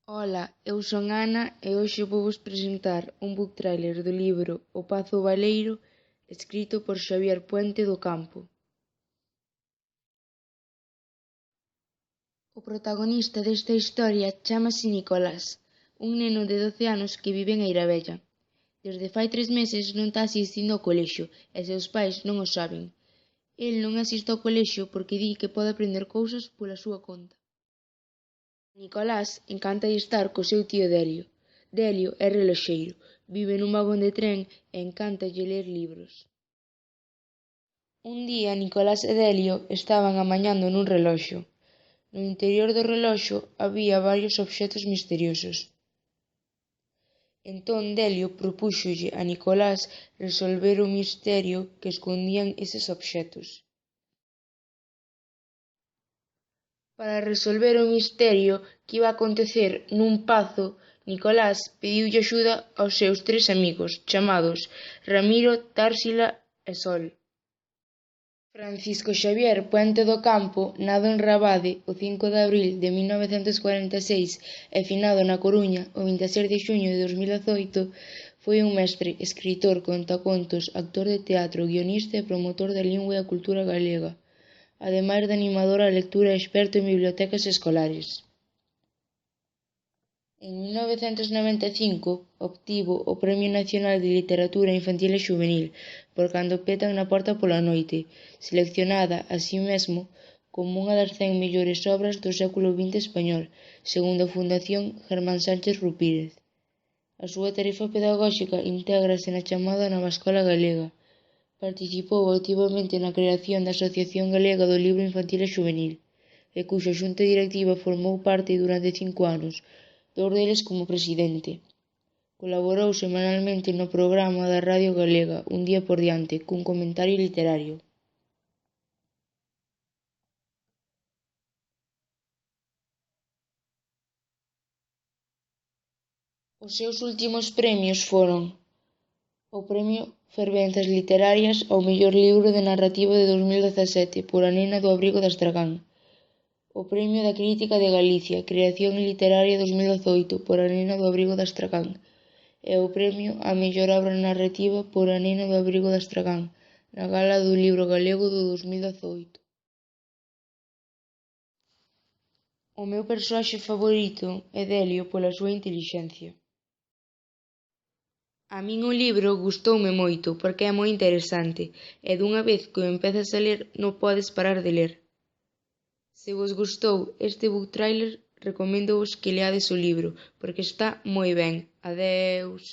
Ola, eu son Ana e hoxe vouvos presentar un book trailer do libro O Pazo Baleiro, escrito por Xavier Puente do Campo. O protagonista desta historia chámase Nicolás, un neno de 12 anos que vive en Eirabella. Desde fai 3 meses non está asistindo ao colexio e seus pais non o saben. El non asiste ao colexio porque di que pode aprender cousas pola súa conta. Nicolás encántalle estar co seu tío Delio. Delio é reloxeiro, vive nun vagón de tren e encántalle ler libros. Un día Nicolás e Delio estaban amañando nun reloxo. No interior do reloxo había varios obxectos misteriosos. Entón Delio propúxolle a Nicolás resolver o misterio que escondían eses obxectos. Para resolver o misterio que iba a acontecer nun pazo, Nicolás pediulle axuda aos seus 3 amigos, chamados Ramiro, Társila e Sol. Francisco Xavier Puente do Campo, nado en Rabade o 5 de abril de 1946 e finado na Coruña o 26 de xuño de 2018, foi un mestre, escritor, contacontos, actor de teatro, guionista e promotor da lingua e a cultura galega, ademais de animador á lectura e experto en bibliotecas escolares. En 1995 obtivo o Premio Nacional de Literatura Infantil e Xuvenil por Cando petan na porta pola noite, seleccionada así mesmo como unha das 100 mellores obras do século XX español, segundo a Fundación Germán Sánchez Rupírez. A súa tarefa pedagóxica intégrase na chamada Nova Escola Galega. Participou activamente na creación da Asociación Galega do Libro Infantil e Xuvenil, e cuxa xunta directiva formou parte durante 5 anos, 2 deles como presidente. Colaborou semanalmente no programa da Radio Galega Un día por diante, cun comentario literario. Os seus últimos premios foron o Premio Fervenzas Literarias ao mellor libro de narrativa de 2017 por A nena do abrigo de Astragán, o Premio da Crítica de Galicia, Creación Literaria 2018 por A nena do abrigo de Astragán e o Premio á mellor obra narrativa por A nena do abrigo de Astragán na Gala do Libro Galego do 2018. O meu persoaxe favorito é Delio pola súa intelixencia. A min o libro gustoume moito porque é moi interesante e dunha vez que o empezas a ler non podes parar de ler. Se vos gustou este book trailer, recoméndovos que leades o libro porque está moi ben. Adeus.